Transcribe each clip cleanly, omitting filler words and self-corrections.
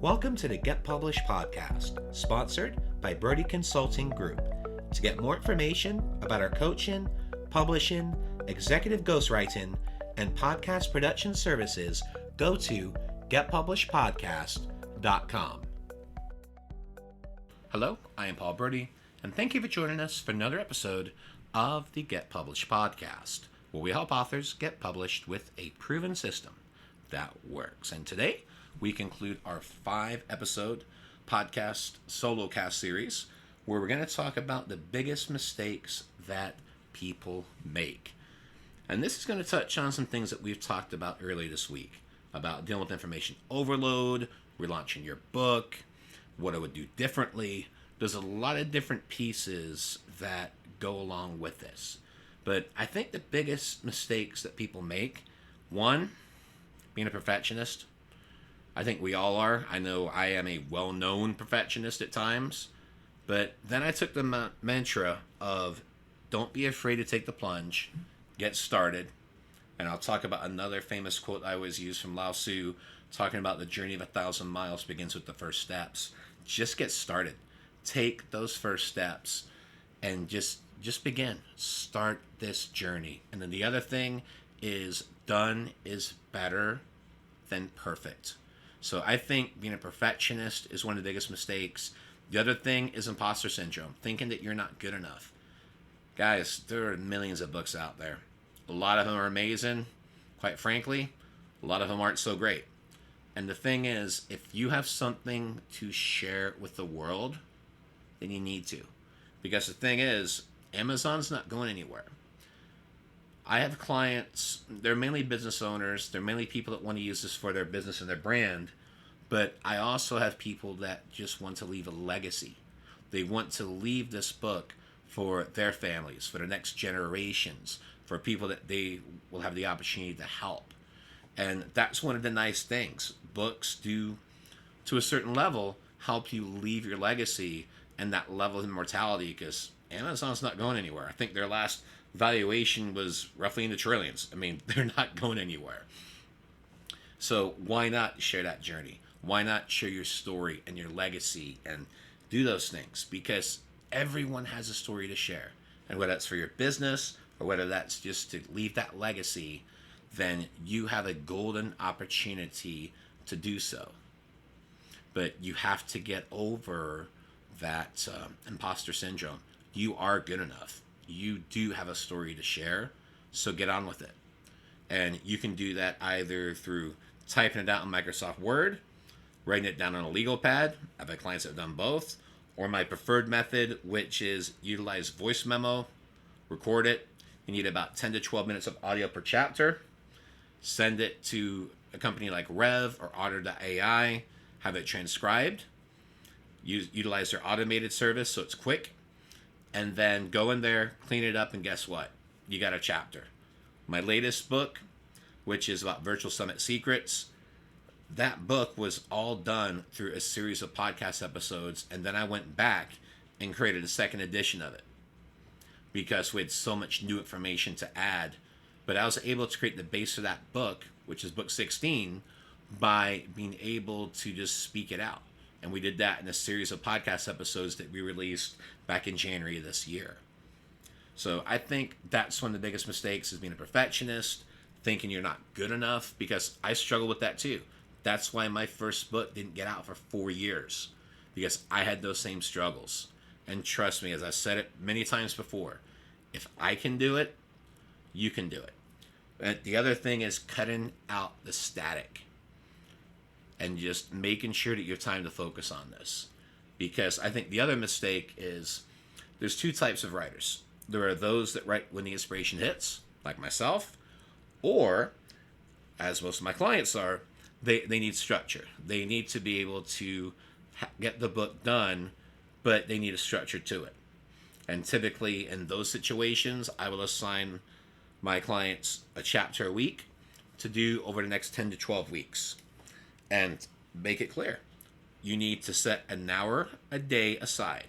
Welcome to the Get Published podcast, sponsored by Brodie Consulting Group. To get more information about our coaching, publishing, executive ghostwriting, and podcast production services, go to getpublishedpodcast.com. Hello, I am Paul Brodie, and thank you for joining us for another episode of the Get Published podcast, where we help authors get published with a proven system that works. And today, we conclude our 5-episode podcast solo cast series where we're going to talk about the biggest mistakes that people make. And this is going to touch on some things that we've talked about earlier this week about dealing with information overload, relaunching your book, what I would do differently. There's a lot of different pieces that go along with this. But I think the biggest mistakes that people make, one, being a perfectionist. I think we all are. I know I am a well-known perfectionist at times. But then I took the mantra of don't be afraid to take the plunge, get started. And I'll talk about another famous quote I always use from Lao Tzu, talking about the journey of 1,000 miles begins with the first steps. Just get started. Take those first steps and just begin. Start this journey. And then the other thing is done is better than perfect. So I think being a perfectionist is one of the biggest mistakes. The other thing is imposter syndrome, thinking that you're not good enough. Guys, there are millions of books out there. A lot of them are amazing. Quite frankly, a lot of them aren't so great. And the thing is, if you have something to share with the world, then you need to. Because the thing is, Amazon's not going anywhere. I have clients, they're mainly business owners, they're mainly people that want to use this for their business and their brand, but I also have people that just want to leave a legacy. They want to leave this book for their families, for the next generations, for people that they will have the opportunity to help. And that's one of the nice things. Books do, to a certain level, help you leave your legacy and that level of immortality, because Amazon's not going anywhere. I think their last valuation was roughly in the trillions. I mean, they're not going anywhere. So why not share that journey? Why not share your story and your legacy and do those things? Because everyone has a story to share. And whether that's for your business or whether that's just to leave that legacy, then you have a golden opportunity to do so. But you have to get over that imposter syndrome. You are good enough. You do have a story to share, so get on with it. And you can do that either through typing it out in Microsoft Word, writing it down on a legal pad. I've had clients that have done both. Or my preferred method, which is utilize voice memo, record it. You need about 10 to 12 minutes of audio per chapter. Send it to a company like Rev or Otter.ai. Have it transcribed. Utilize their automated service so it's quick. And then go in there, clean it up, and guess what? You got a chapter. My latest book, which is about Virtual Summit Secrets, that book was all done through a series of podcast episodes, and then I went back and created a second edition of it because we had so much new information to add. But I was able to create the base of that book, which is book 16, by being able to just speak it out. And we did that in a series of podcast episodes that we released back in January of this year. So I think that's one of the biggest mistakes is being a perfectionist, thinking you're not good enough, because I struggle with that too. That's why my first book didn't get out for 4 years, because I had those same struggles. And trust me, as I said it many times before, if I can do it, you can do it. And the other thing is cutting out the static and just making sure that you have time to focus on this. Because I think the other mistake is there's two types of writers. There are those that write when the inspiration hits, like myself, or, as most of my clients are, they need structure. They need to be able to get the book done, but they need a structure to it. And typically in those situations, I will assign my clients a chapter a week to do over the next 10 to 12 weeks. And make it clear. You need to set an hour a day aside.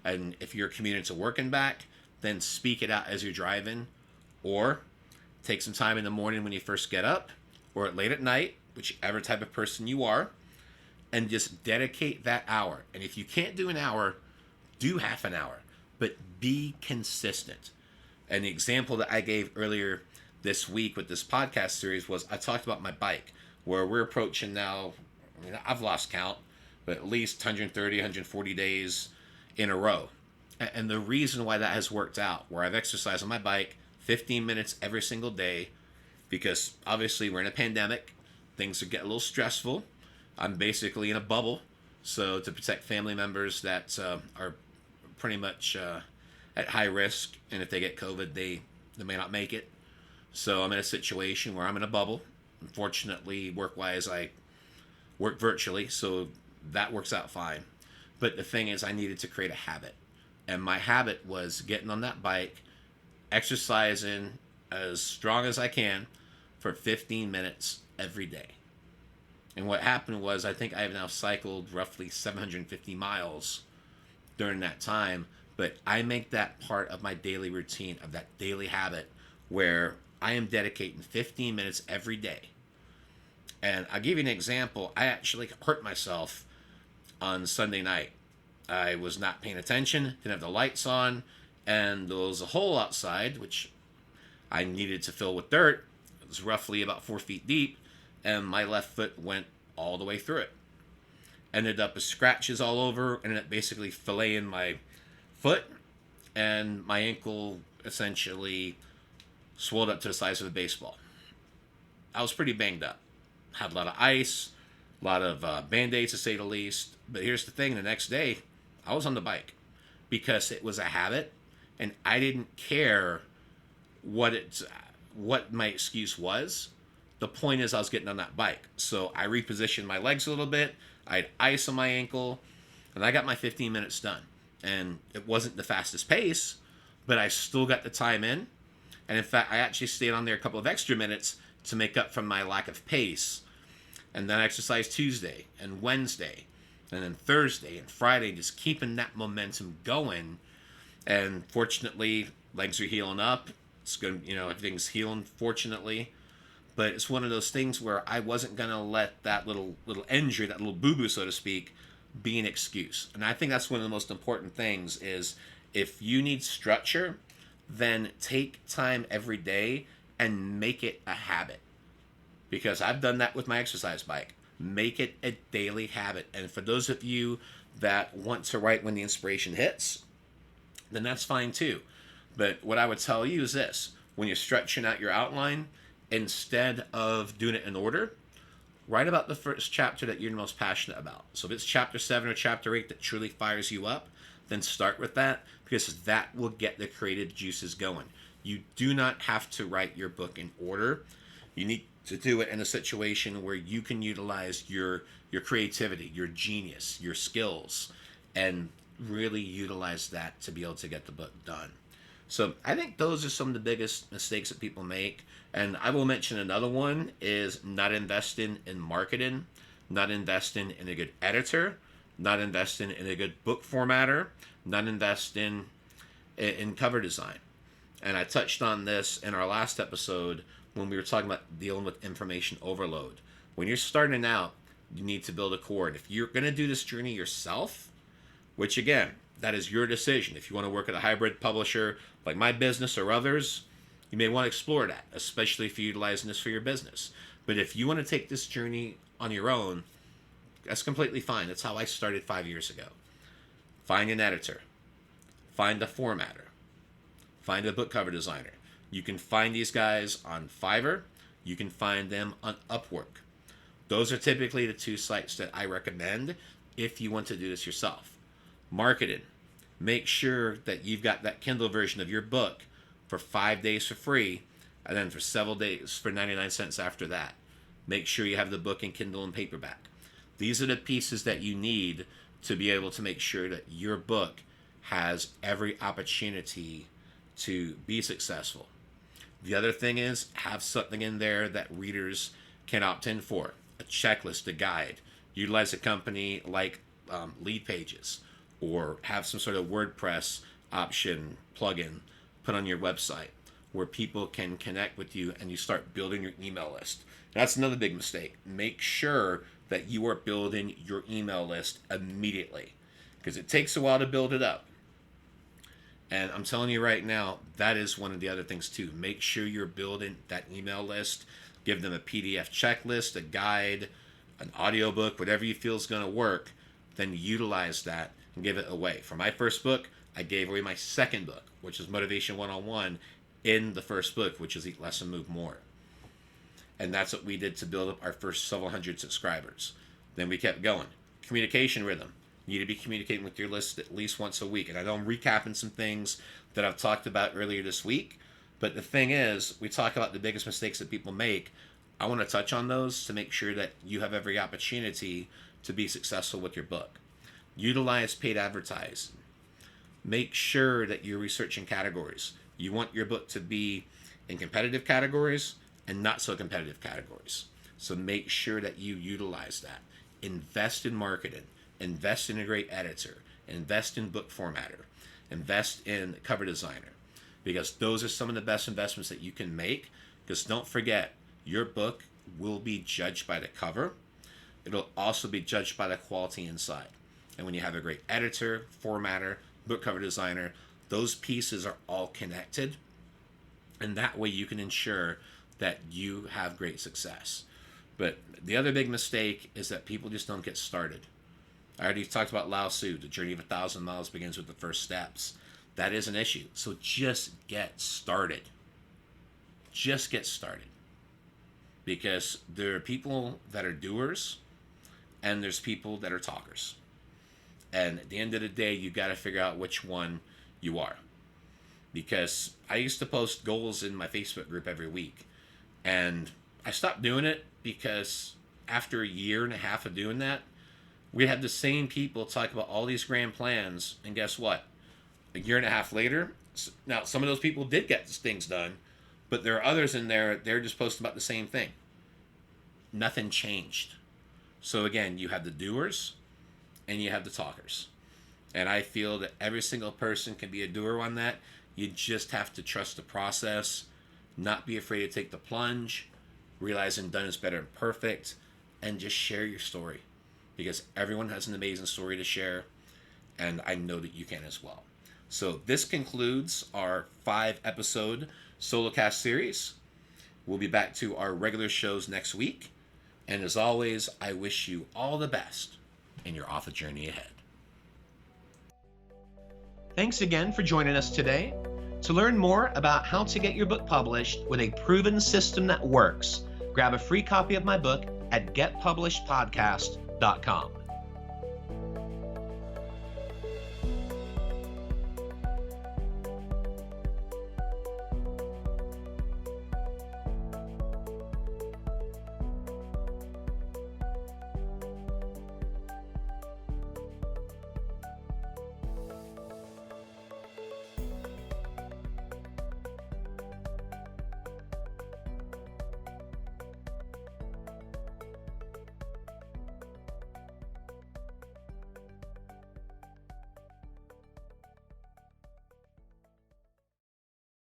And if you're commuting to work and back, then speak it out as you're driving, or take some time in the morning when you first get up, or late at night, whichever type of person you are, and just dedicate that hour. And if you can't do an hour, do half an hour, but be consistent. And the example that I gave earlier this week with this podcast series was I talked about my bike, where we're approaching now, I mean, I've lost count, but at least 130, 140 days in a row. And the reason why that has worked out, where I've exercised on my bike 15 minutes every single day, because obviously we're in a pandemic, things are getting a little stressful. I'm basically in a bubble, so to protect family members that are pretty much at high risk, and if they get COVID, they may not make it. So I'm in a situation where I'm in a bubble. Unfortunately, work-wise, I work virtually, so that works out fine. But the thing is, I needed to create a habit. And my habit was getting on that bike, exercising as strong as I can for 15 minutes every day. And what happened was, I think I have now cycled roughly 750 miles during that time. But I make that part of my daily routine, of that daily habit, where I am dedicating 15 minutes every day. And I'll give you an example. I actually hurt myself on Sunday night. I was not paying attention, didn't have the lights on, and there was a hole outside, which I needed to fill with dirt. It was roughly about 4 feet deep, and my left foot went all the way through it. Ended up with scratches all over, ended up basically filleting my foot, and my ankle essentially swelled up to the size of a baseball. I was pretty banged up. Had a lot of ice, a lot of Band-Aids to say the least. But here's the thing, the next day, I was on the bike because it was a habit, and I didn't care what my excuse was. The point is I was getting on that bike. So I repositioned my legs a little bit. I had ice on my ankle, and I got my 15 minutes done. And it wasn't the fastest pace, but I still got the time in. And in fact, I actually stayed on there a couple of extra minutes to make up for my lack of pace. And then I exercised Tuesday and Wednesday, and then Thursday and Friday, just keeping that momentum going. And fortunately, legs are healing up. It's good, everything's healing, fortunately. But it's one of those things where I wasn't going to let that little injury, that little boo-boo, so to speak, be an excuse. And I think that's one of the most important things is if you need structure, then take time every day and make it a habit. Because I've done that with my exercise bike. Make it a daily habit. And for those of you that want to write when the inspiration hits, then that's fine too. But what I would tell you is this. When you're stretching out your outline, instead of doing it in order, write about the first chapter that you're the most passionate about. So if it's chapter 7 or chapter 8 that truly fires you up, then start with that, because that will get the creative juices going. You do not have to write your book in order. You need to do it in a situation where you can utilize your creativity, your genius, your skills, and really utilize that to be able to get the book done. So I think those are some of the biggest mistakes that people make. And I will mention another one is not investing in marketing, not investing in a good editor, not investing in a good book formatter, not investing in cover design. And I touched on this in our last episode when we were talking about dealing with information overload. When you're starting out, you need to build a core. And if you're going to do this journey yourself, which again, that is your decision. If you want to work at a hybrid publisher like my business or others, you may want to explore that, especially if you're utilizing this for your business. But if you want to take this journey on your own, that's completely fine. That's how I started 5 years ago. Find an editor. Find a formatter. Find a book cover designer. You can find these guys on Fiverr. You can find them on Upwork. Those are typically the two sites that I recommend if you want to do this yourself. Marketing. Make sure that you've got that Kindle version of your book for 5 days for free, and then for several days for 99 cents after that. Make sure you have the book in Kindle and paperback. These are the pieces that you need to be able to make sure that your book has every opportunity to be successful. The other thing is, have something in there that readers can opt in for. A checklist, a guide. Utilize a company like Lead Pages, or have some sort of WordPress option plugin put on your website where people can connect with you and you start building your email list. That's another big mistake. Make sure that you are building your email list immediately, because it takes a while to build it up. And I'm telling you right now, that is one of the other things too. Make sure you're building that email list. Give them a PDF checklist, a guide, an audiobook, whatever you feel is going to work. Then utilize that and give it away. For my first book, I gave away my second book, which is Motivation 101, in the first book, which is Eat Less and Move More. And that's what we did to build up our first several hundred subscribers. Then we kept going. Communication rhythm. You need to be communicating with your list at least once a week. And I know I'm recapping some things that I've talked about earlier this week. But the thing is, we talk about the biggest mistakes that people make. I want to touch on those to make sure that you have every opportunity to be successful with your book. Utilize paid advertising. Make sure that you're researching categories. You want your book to be in competitive categories and not so competitive categories. So make sure that you utilize that. Invest in marketing. Invest in a great editor. Invest in book formatter. Invest in cover designer. Because those are some of the best investments that you can make. Because don't forget, your book will be judged by the cover. It'll also be judged by the quality inside. And when you have a great editor, formatter, book cover designer, those pieces are all connected. And that way you can ensure that you have great success. But the other big mistake is that people just don't get started. I already talked about Lao Tzu, the journey of 1,000 miles begins with the first steps. That is an issue. So just get started. Just get started. Because there are people that are doers and there's people that are talkers. And at the end of the day, you got to figure out which one you are. Because I used to post goals in my Facebook group every week. And I stopped doing it because after a year and a half of doing that, we had the same people talk about all these grand plans. And guess what? A year and a half later, now some of those people did get things done, but there are others in there, they're just posting about the same thing. Nothing changed. So again, you have the doers and you have the talkers. And I feel that every single person can be a doer on that. You just have to trust the process, not be afraid to take the plunge, realizing done is better than perfect, and just share your story. Because everyone has an amazing story to share, and I know that you can as well. So this concludes our 5-episode Solocast series. We'll be back to our regular shows next week. And as always, I wish you all the best in your author journey ahead. Thanks again for joining us today. To learn more about how to get your book published with a proven system that works, grab a free copy of my book at getpublishedpodcast.com.